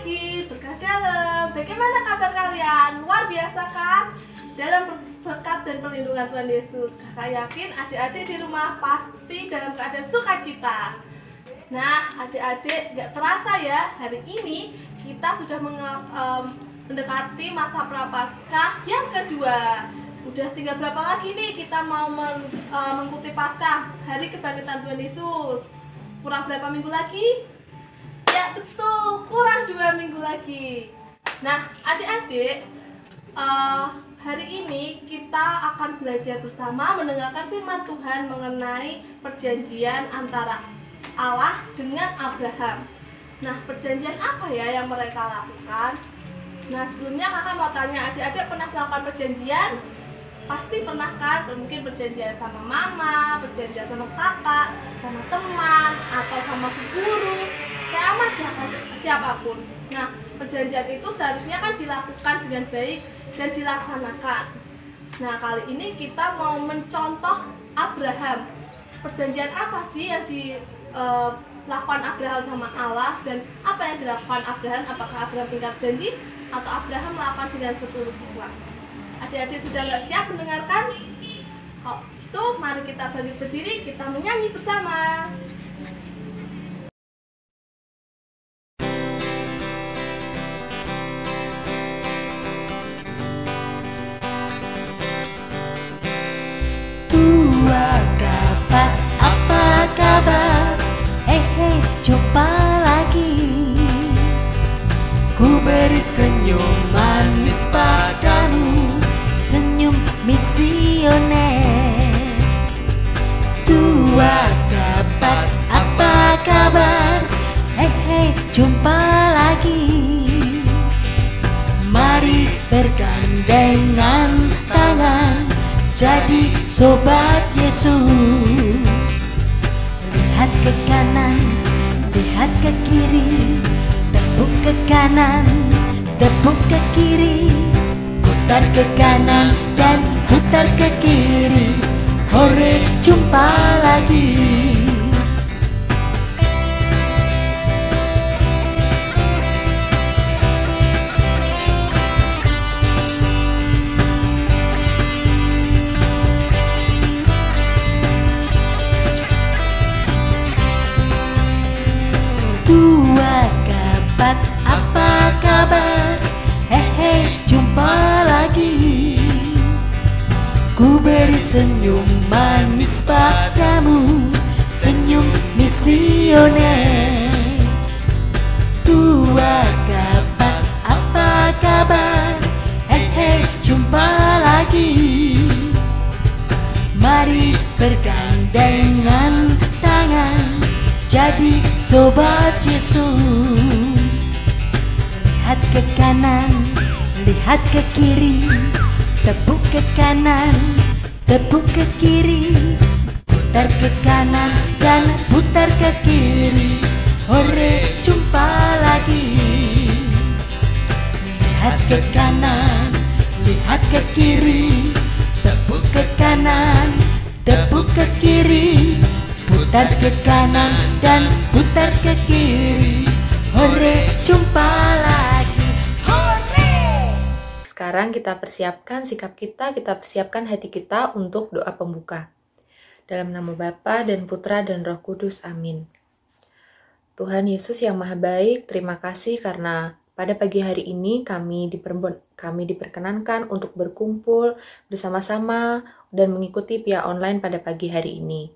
pagi, berkah dalam. Bagaimana kabar kalian? Luar biasa kan? Dalam berkat dan perlindungan Tuhan Yesus, kakak yakin adik-adik di rumah pasti dalam keadaan sukacita. Nah, adik-adik, gak terasa ya, hari ini kita sudah mendekati masa Prapaskah yang kedua. Udah tinggal berapa lagi nih kita mau mengikuti Paskah, hari kebangkitan Tuhan Yesus? Kurang berapa minggu lagi? Ya betul, kurang 2 minggu lagi. Nah, adik-adik, hari ini kita akan belajar bersama mendengarkan firman Tuhan mengenai perjanjian antara Allah dengan Abraham. Nah, perjanjian apa ya yang mereka lakukan? Nah, sebelumnya kakak mau tanya, adik-adik pernah melakukan perjanjian? Pasti pernah kan? Mungkin perjanjian sama mama, perjanjian sama kakak, sama teman, atau sama guru, sama siapapun. Nah, perjanjian itu seharusnya kan dilakukan dengan baik dan dilaksanakan. Nah, kali ini kita mau mencontoh Abraham. Perjanjian apa sih yang dilakukan Abraham sama Allah, dan apa yang dilakukan Abraham? Apakah Abraham ingkar janji atau Abraham melakukan dengan setulus ikhlas? Adik-adik sudah nggak siap mendengarkan? Oh, itu mari kita bangkit berdiri, kita menyanyi bersama. Tua kabar, apa kabar? Hei, jumpa lagi. Ku beri senyum manis padamu, senyum misioner. Tua kabar, apa kabar? Hei, jumpa lagi. Mari bergandengan tangan, jadi sobat Yesus. Lihat ke kanan, lihat ke kiri, tepuk ke kanan, tepuk ke kiri, putar ke kanan dan putar ke kiri. Hore, jumpa lagi. Tua kabar, apa kabar? Hei, jumpa lagi. Ku beri senyum manis padamu, senyum misioner. Tua kabar, apa kabar? Hei, jumpa lagi. Mari bergandengan tangan, jadi sobat Yesus. Lihat ke kanan, lihat ke kiri, tepuk ke kanan, tepuk ke kiri, putar ke kanan dan putar ke kiri. Hore, jumpa lagi. Lihat ke kanan, lihat ke kiri, tepuk ke kanan, tepuk ke kiri, putar ke kanan dan putar ke kiri. Hore, jumpa lagi. Hore! Sekarang kita persiapkan sikap kita persiapkan hati kita untuk doa pembuka. Dalam nama Bapa dan Putra dan Roh Kudus, amin. Tuhan Yesus yang Maha Baik, terima kasih karena pada pagi hari ini kami diperkenankan untuk berkumpul bersama-sama dan mengikuti via online pada pagi hari ini.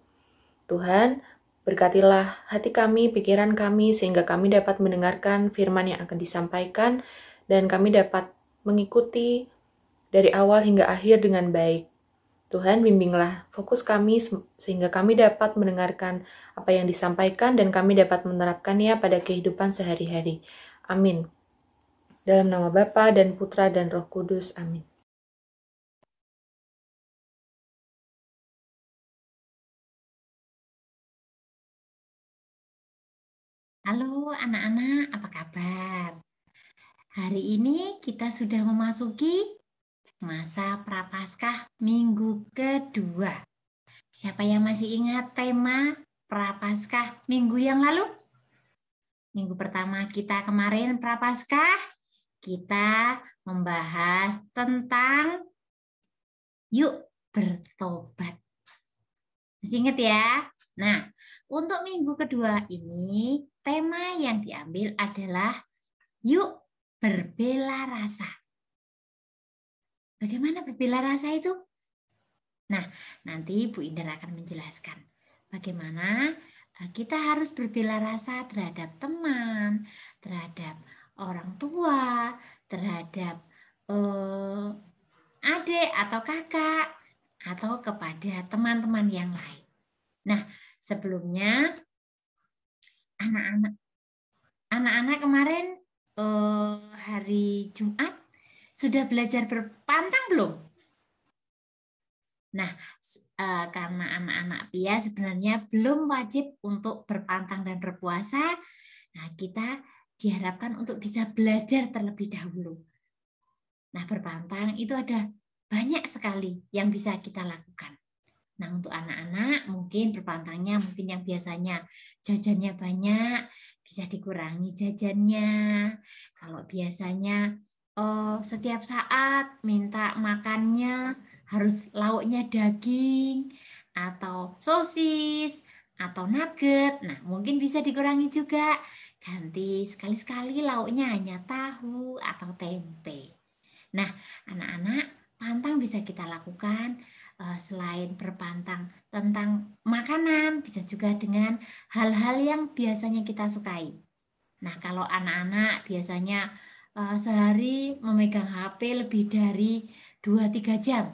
Tuhan, berkatilah hati kami, pikiran kami, sehingga kami dapat mendengarkan firman yang akan disampaikan dan kami dapat mengikuti dari awal hingga akhir dengan baik. Tuhan, bimbinglah fokus kami sehingga kami dapat mendengarkan apa yang disampaikan dan kami dapat menerapkannya pada kehidupan sehari-hari. Amin. Dalam nama Bapa dan Putra dan Roh Kudus, amin. Halo anak-anak, apa kabar? Hari ini kita sudah memasuki masa Prapaskah minggu kedua. Siapa yang masih ingat tema Prapaskah minggu yang lalu? Minggu pertama kita kemarin Prapaskah, kita membahas tentang yuk bertobat. Masih ingat ya? Nah, untuk minggu kedua ini, tema yang diambil adalah yuk berbela rasa. Bagaimana berbela rasa itu? Nah, nanti Bu Indra akan menjelaskan bagaimana kita harus berbela rasa terhadap teman, terhadap orang tua, terhadap adik atau kakak, atau kepada teman-teman yang lain. Nah, sebelumnya anak-anak kemarin hari Jumat sudah belajar berpantang belum? Nah, karena anak-anak Pia sebenarnya belum wajib untuk berpantang dan berpuasa, nah kita diharapkan untuk bisa belajar terlebih dahulu. Nah, berpantang itu ada banyak sekali yang bisa kita lakukan. Nah, untuk anak-anak mungkin berpantangnya mungkin yang biasanya jajannya banyak, bisa dikurangi jajannya. Kalau biasanya setiap saat minta makannya harus lauknya daging atau sosis atau nugget. Nah, mungkin bisa dikurangi juga. Ganti sekali-sekali lauknya hanya tahu atau tempe. Nah, anak-anak, pantang bisa kita lakukan selain berpantang tentang makanan, bisa juga dengan hal-hal yang biasanya kita sukai. Nah, kalau anak-anak biasanya sehari memegang HP lebih dari 2-3 jam.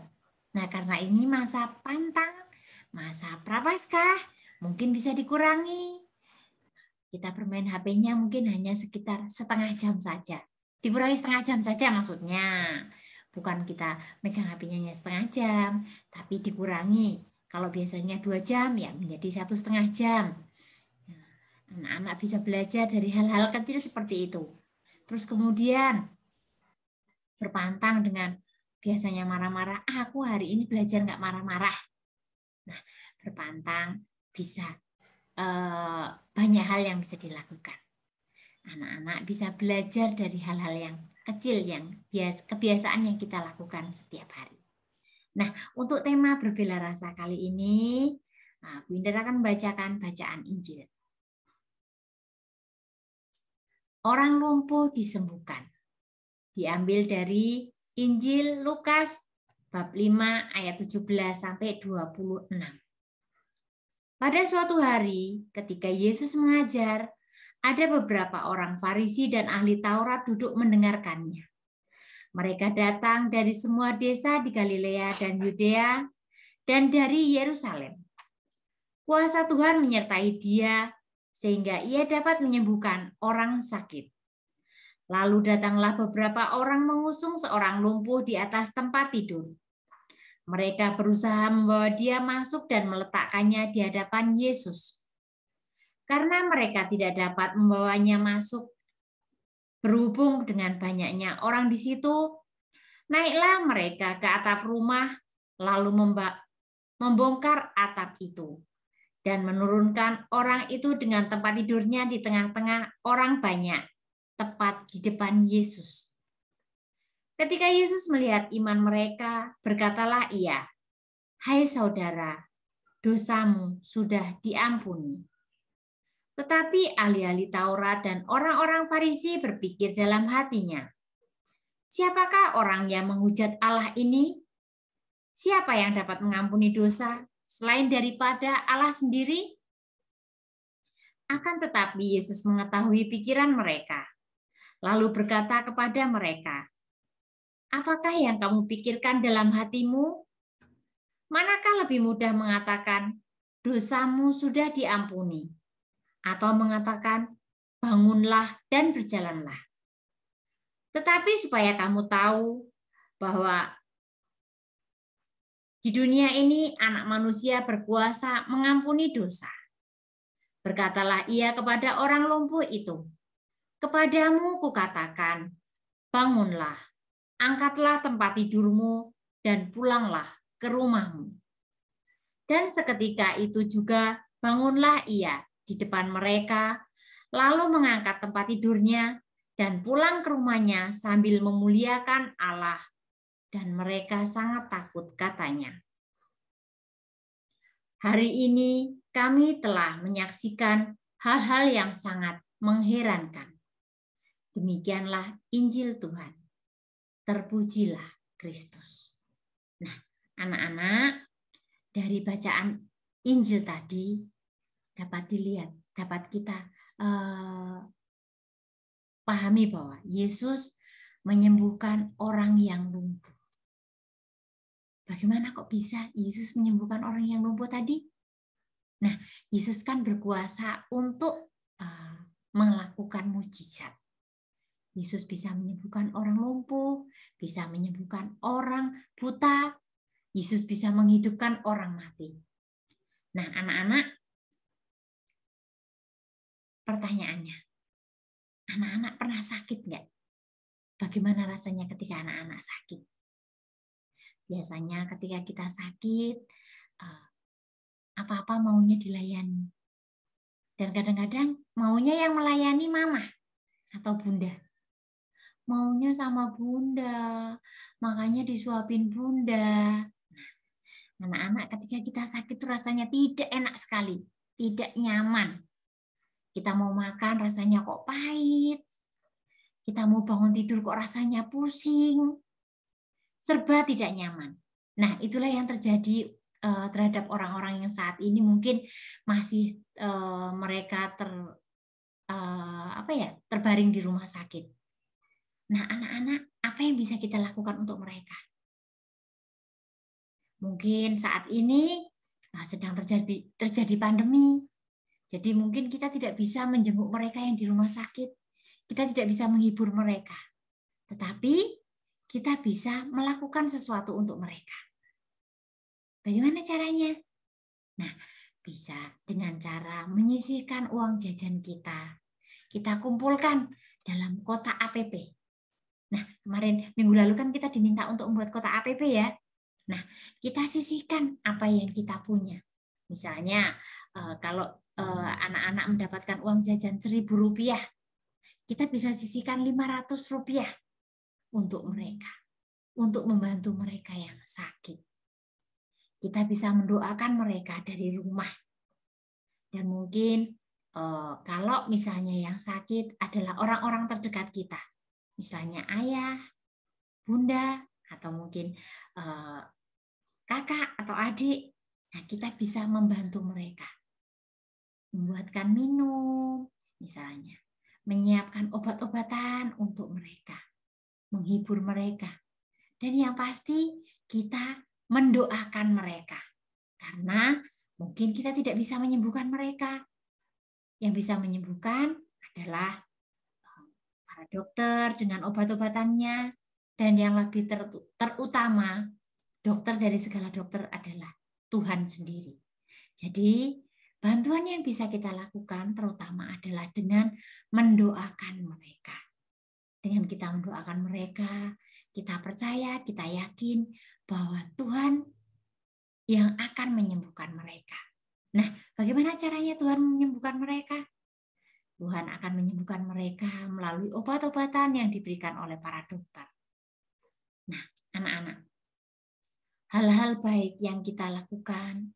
Nah, karena ini masa pantang, masa Prapaskah, mungkin bisa dikurangi. Kita bermain HP-nya mungkin hanya sekitar setengah jam saja. Dikurangi setengah jam saja maksudnya. Bukan kita megang HP-nya hanya setengah jam, tapi dikurangi. Kalau biasanya 2 jam, ya menjadi 1,5 jam. Anak-anak bisa belajar dari hal-hal kecil seperti itu. Terus kemudian berpantang dengan biasanya marah-marah, aku hari ini belajar nggak marah-marah. Nah, berpantang bisa banyak hal yang bisa dilakukan. Anak-anak bisa belajar dari hal-hal yang kecil, yang kebiasaan yang kita lakukan setiap hari. Nah, untuk tema berbela rasa kali ini, Bu Indra akan membacakan bacaan Injil. Orang lumpuh disembuhkan. Diambil dari Injil Lukas bab 5 ayat 17 sampai 26. Pada suatu hari ketika Yesus mengajar, ada beberapa orang Farisi dan ahli Taurat duduk mendengarkannya. Mereka datang dari semua desa di Galilea dan Yudea dan dari Yerusalem. Kuasa Tuhan menyertai dia sehingga ia dapat menyembuhkan orang sakit. Lalu datanglah beberapa orang mengusung seorang lumpuh di atas tempat tidur. Mereka berusaha membawa dia masuk dan meletakkannya di hadapan Yesus. Karena mereka tidak dapat membawanya masuk, berhubung dengan banyaknya orang di situ, naiklah mereka ke atap rumah, lalu membongkar atap itu, dan menurunkan orang itu dengan tempat tidurnya di tengah-tengah orang banyak, tepat di depan Yesus. Ketika Yesus melihat iman mereka, berkatalah ia, "Hai saudara, dosamu sudah diampuni." Tetapi ahli-ahli Taurat dan orang-orang Farisi berpikir dalam hatinya, siapakah orang yang menghujat Allah ini? Siapa yang dapat mengampuni dosa selain daripada Allah sendiri? Akan tetapi Yesus mengetahui pikiran mereka, lalu berkata kepada mereka, apakah yang kamu pikirkan dalam hatimu? Manakah lebih mudah mengatakan, dosamu sudah diampuni, atau mengatakan, bangunlah dan berjalanlah? Tetapi supaya kamu tahu bahwa di dunia ini anak manusia berkuasa mengampuni dosa. Berkatalah ia kepada orang lumpuh itu, kepadamu kukatakan, bangunlah, angkatlah tempat tidurmu, dan pulanglah ke rumahmu. Dan seketika itu juga bangunlah ia di depan mereka, lalu mengangkat tempat tidurnya dan pulang ke rumahnya sambil memuliakan Allah. Dan mereka sangat takut, katanya. Hari ini kami telah menyaksikan hal-hal yang sangat mengherankan. Demikianlah Injil Tuhan. Terpujilah Kristus. Nah, anak-anak, dari bacaan Injil tadi dapat dilihat, dapat kita pahami bahwa Yesus menyembuhkan orang yang lumpuh. Bagaimana kok bisa Yesus menyembuhkan orang yang lumpuh tadi? Nah, Yesus kan berkuasa untuk melakukan mujizat. Yesus bisa menyembuhkan orang lumpuh, bisa menyembuhkan orang buta, Yesus bisa menghidupkan orang mati. Nah, anak-anak, pertanyaannya, anak-anak pernah sakit nggak? Bagaimana rasanya ketika anak-anak sakit? Biasanya ketika kita sakit, apa-apa maunya dilayani. Dan kadang-kadang maunya yang melayani mama atau bunda. Maunya sama bunda, makanya disuapin bunda. Nah, anak-anak ketika kita sakit itu rasanya tidak enak sekali, tidak nyaman. Kita mau makan rasanya kok pahit. Kita mau bangun tidur kok rasanya pusing. Serba tidak nyaman. Nah, itulah yang terjadi terhadap orang-orang yang saat ini mungkin masih mereka terbaring di rumah sakit. Nah, anak-anak, apa yang bisa kita lakukan untuk mereka? Mungkin saat ini sedang terjadi pandemi. Jadi mungkin kita tidak bisa menjenguk mereka yang di rumah sakit. Kita tidak bisa menghibur mereka. Tetapi kita bisa melakukan sesuatu untuk mereka. Bagaimana caranya? Nah, bisa dengan cara menyisihkan uang jajan kita. Kita kumpulkan dalam kotak APP. Nah, kemarin minggu lalu kan kita diminta untuk membuat kotak APP ya. Nah, kita sisihkan apa yang kita punya. Misalnya, kalau anak-anak mendapatkan uang jajan Rp1.000, kita bisa sisihkan Rp500 untuk mereka, untuk membantu mereka yang sakit. Kita bisa mendoakan mereka dari rumah. Dan mungkin kalau misalnya yang sakit adalah orang-orang terdekat kita, misalnya ayah, bunda, atau mungkin kakak atau adik, nah kita bisa membantu mereka. Membuatkan minum, misalnya, menyiapkan obat-obatan untuk mereka, menghibur mereka. Dan yang pasti kita mendoakan mereka. Karena mungkin kita tidak bisa menyembuhkan mereka. Yang bisa menyembuhkan adalah para dokter dengan obat-obatannya. Dan yang lebih terutama, dokter dari segala dokter adalah Tuhan sendiri. Jadi bantuan yang bisa kita lakukan terutama adalah dengan mendoakan mereka. Dengan kita mendoakan mereka, kita percaya, kita yakin bahwa Tuhan yang akan menyembuhkan mereka. Nah, bagaimana caranya Tuhan menyembuhkan mereka? Tuhan akan menyembuhkan mereka melalui obat-obatan yang diberikan oleh para dokter. Nah, anak-anak, hal-hal baik yang kita lakukan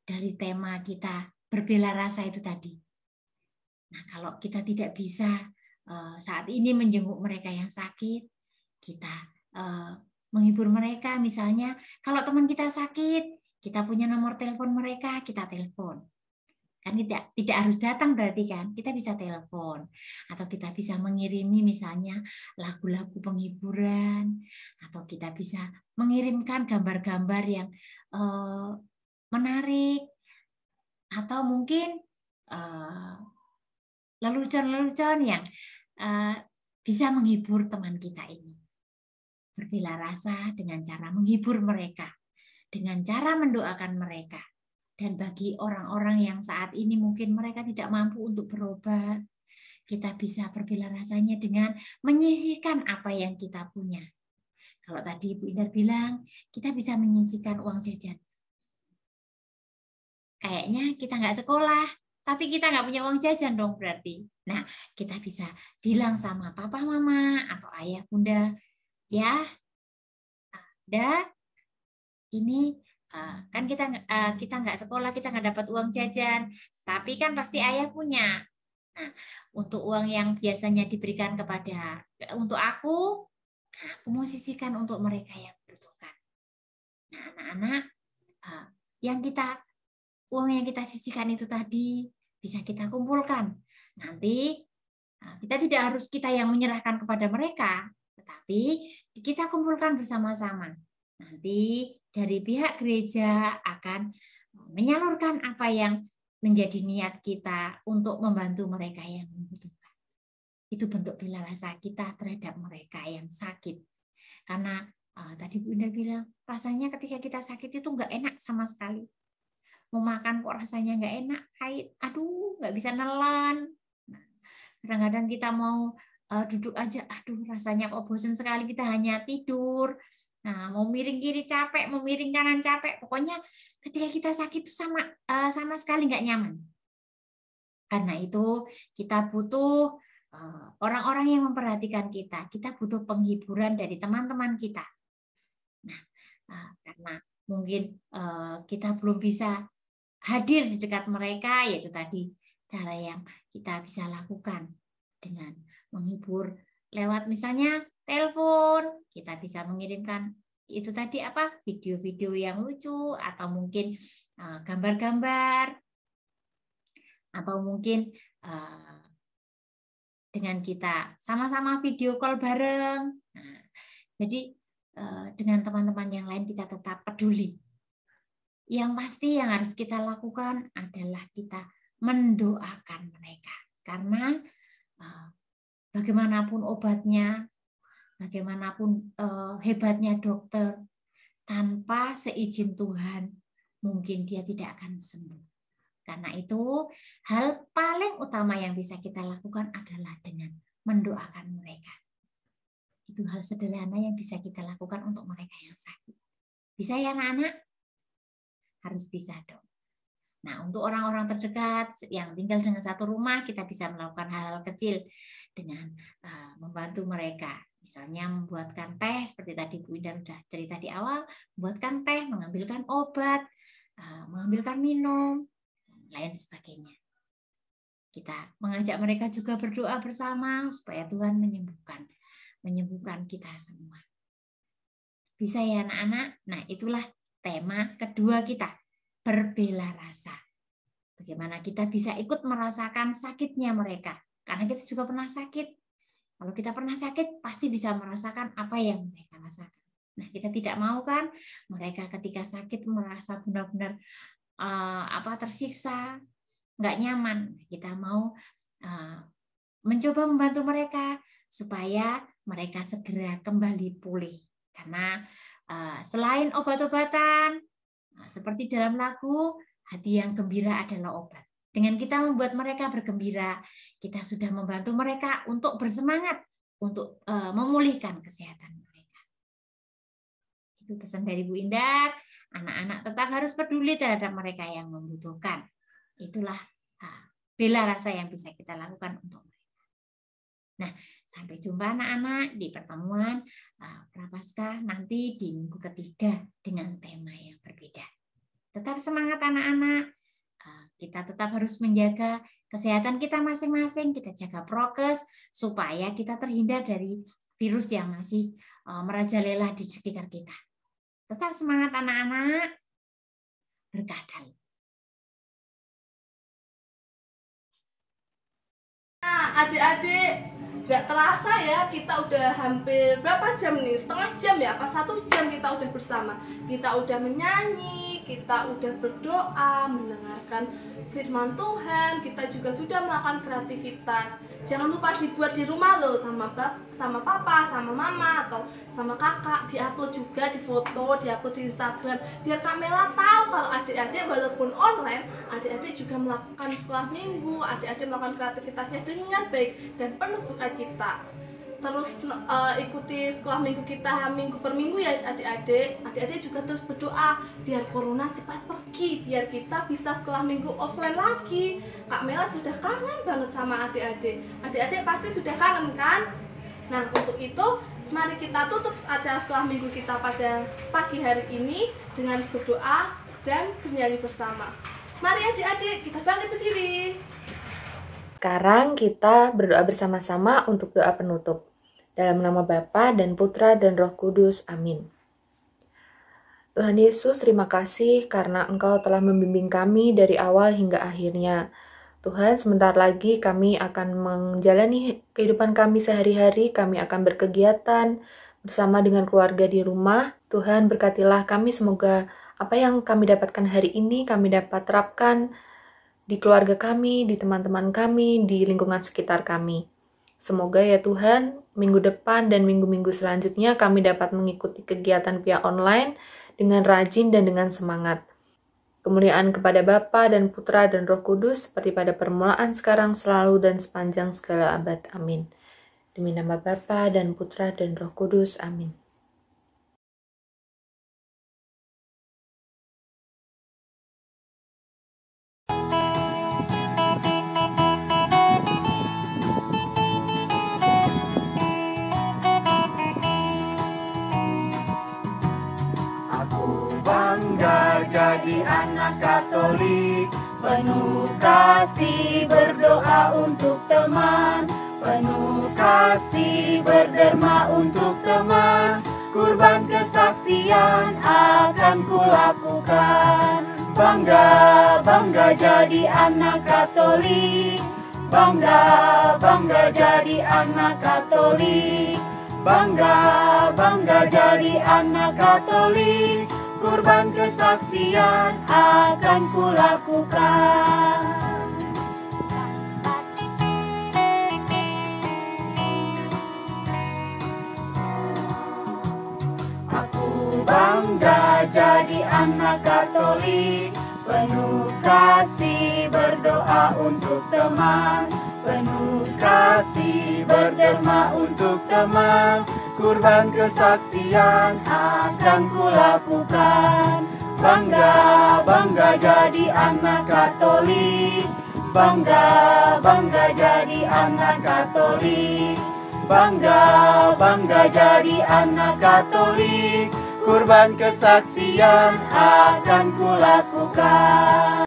dari tema kita berbela rasa itu tadi. Nah, kalau kita tidak bisa saat ini menjenguk mereka yang sakit, kita menghibur mereka. Misalnya kalau teman kita sakit, kita punya nomor telepon mereka, kita telepon. Kan tidak harus datang berarti kan, kita bisa telepon. Atau kita bisa mengirimi misalnya lagu-lagu penghiburan, atau kita bisa mengirimkan gambar-gambar yang menarik, atau mungkin lelucon-lelucon yang bisa menghibur teman kita ini. Berbela rasa dengan cara menghibur mereka, dengan cara mendoakan mereka. Dan bagi orang-orang yang saat ini mungkin mereka tidak mampu untuk berobat, kita bisa berbela rasanya dengan menyisihkan apa yang kita punya. Kalau tadi Ibu Indar bilang, kita bisa menyisihkan uang jajan. Kayaknya kita nggak sekolah, tapi kita nggak punya uang jajan dong berarti. Nah, kita bisa bilang sama papa, mama, atau ayah, bunda, ya, ada ini kan kita nggak sekolah, kita nggak dapat uang jajan, tapi kan pasti ayah punya. Nah, untuk uang yang biasanya diberikan untuk aku mau sisihkan untuk mereka yang membutuhkan. Nah, anak-anak, uang yang kita sisihkan itu tadi bisa kita kumpulkan. Nanti kita tidak harus kita yang menyerahkan kepada mereka, tetapi kita kumpulkan bersama-sama. Nanti dari pihak gereja akan menyalurkan apa yang menjadi niat kita untuk membantu mereka yang membutuhkan. Itu bentuk bela rasa kita terhadap mereka yang sakit. Karena tadi Bu Indah bilang, rasanya ketika kita sakit itu nggak enak sama sekali. Mau makan kok rasanya nggak enak, aduh nggak bisa nelan. Kadang-kadang kita mau duduk aja, aduh rasanya kok bosan sekali, kita hanya tidur. Nah, mau miring kiri capek, mau miring kanan capek. Pokoknya ketika kita sakit itu sama sekali nggak nyaman. Karena itu kita butuh orang-orang yang memperhatikan kita. Kita butuh penghiburan dari teman-teman kita. Nah, karena mungkin kita belum bisa hadir di dekat mereka, yaitu tadi cara yang kita bisa lakukan dengan menghibur lewat misalnya telepon, kita bisa mengirimkan itu tadi video-video yang lucu, atau mungkin gambar-gambar, atau mungkin dengan kita sama-sama video call bareng. Nah, jadi dengan teman-teman yang lain kita tetap peduli. Yang pasti yang harus kita lakukan adalah kita mendoakan mereka, karena bagaimanapun obatnya, bagaimanapun hebatnya dokter, tanpa seizin Tuhan, mungkin dia tidak akan sembuh. Karena itu, hal paling utama yang bisa kita lakukan adalah dengan mendoakan mereka. Itu hal sederhana yang bisa kita lakukan untuk mereka yang sakit. Bisa ya anak-anak? Harus bisa dong. Nah, untuk orang-orang terdekat yang tinggal dengan satu rumah, kita bisa melakukan hal-hal kecil dengan membantu mereka. Misalnya membuatkan teh, seperti tadi Bu Indah sudah cerita di awal, membuatkan teh, mengambilkan obat, mengambilkan minum, lain sebagainya. Kita mengajak mereka juga berdoa bersama supaya Tuhan menyembuhkan kita semua. Bisa ya anak-anak? Nah, itulah tema kedua kita, berbela rasa. Bagaimana kita bisa ikut merasakan sakitnya mereka. Karena kita juga pernah sakit. Kalau kita pernah sakit, pasti bisa merasakan apa yang mereka rasakan. Nah, kita tidak mau kan mereka ketika sakit merasa benar-benar tersiksa, nggak nyaman. Kita mau mencoba membantu mereka supaya mereka segera kembali pulih. Karena selain obat-obatan, seperti dalam lagu, hati yang gembira adalah obat. Dengan kita membuat mereka bergembira, kita sudah membantu mereka untuk bersemangat, untuk memulihkan kesehatan mereka. Itu pesan dari Bu Indah, anak-anak tetap harus peduli terhadap mereka yang membutuhkan. Itulah bela rasa yang bisa kita lakukan untuk mereka. Nah, sampai jumpa anak-anak di pertemuan Prapaskah nanti di minggu ketiga dengan tema yang berbeda. Tetap semangat anak-anak. Kita tetap harus menjaga kesehatan kita masing-masing. Kita jaga prokes supaya kita terhindar dari virus yang masih merajalela di sekitar kita. Tetap semangat anak-anak. Berkah dalam. Nah, adik-adik, nggak terasa ya kita udah hampir berapa jam nih? Setengah jam ya? Apa 1 jam kita udah bersama? Kita udah menyanyi, kita udah berdoa, mendengarkan firman Tuhan, kita juga sudah melakukan kreativitas. Jangan lupa dibuat di rumah loh, sama papa, sama mama, atau sama kakak. Diupload juga, difoto, diupload di Instagram, biar Kak Mela tahu kalau adik-adik walaupun online, adik-adik juga melakukan sekolah minggu, adik-adik melakukan kreativitasnya dengan baik dan penuh sukacita. terus ikuti sekolah minggu kita minggu per minggu ya adik-adik. Adik-adik juga terus berdoa biar corona cepat pergi, biar kita bisa sekolah minggu offline lagi. Kak Mela sudah kangen banget sama adik-adik. Adik-adik pasti sudah kangen kan? Nah, untuk itu mari kita tutup acara sekolah minggu kita pada pagi hari ini dengan berdoa dan bernyanyi bersama. Mari adik-adik, kita bangkit berdiri. Sekarang kita berdoa bersama-sama untuk doa penutup. Dalam nama Bapa dan Putra dan Roh Kudus. Amin. Tuhan Yesus, terima kasih karena Engkau telah membimbing kami dari awal hingga akhirnya. Tuhan, sebentar lagi kami akan menjalani kehidupan kami sehari-hari. Kami akan berkegiatan bersama dengan keluarga di rumah. Tuhan, berkatilah kami, semoga apa yang kami dapatkan hari ini kami dapat terapkan di keluarga kami, di teman-teman kami, di lingkungan sekitar kami. Semoga ya Tuhan, minggu depan dan minggu-minggu selanjutnya kami dapat mengikuti kegiatan via online dengan rajin dan dengan semangat. Kemuliaan kepada Bapa dan Putra dan Roh Kudus, seperti pada permulaan, sekarang, selalu, dan sepanjang segala abad. Amin. Demi nama Bapa dan Putra dan Roh Kudus. Amin. Jadi anak Katolik, penuh kasih berdoa untuk teman, penuh kasih berderma untuk teman, kurban kesaksian akan kulakukan. Bangga, bangga jadi anak Katolik, bangga, bangga jadi anak Katolik, bangga, bangga jadi anak Katolik. Kurban kesaksian akan kulakukan. Aku bangga jadi anak Katolik, penuh kasih berdoa untuk teman, penuh kasih berderma untuk teman. Kurban kesaksian akan kulakukan. Bangga, bangga jadi anak Katolik, bangga, bangga jadi anak Katolik, bangga, bangga jadi anak Katolik. Kurban kesaksian akan kulakukan.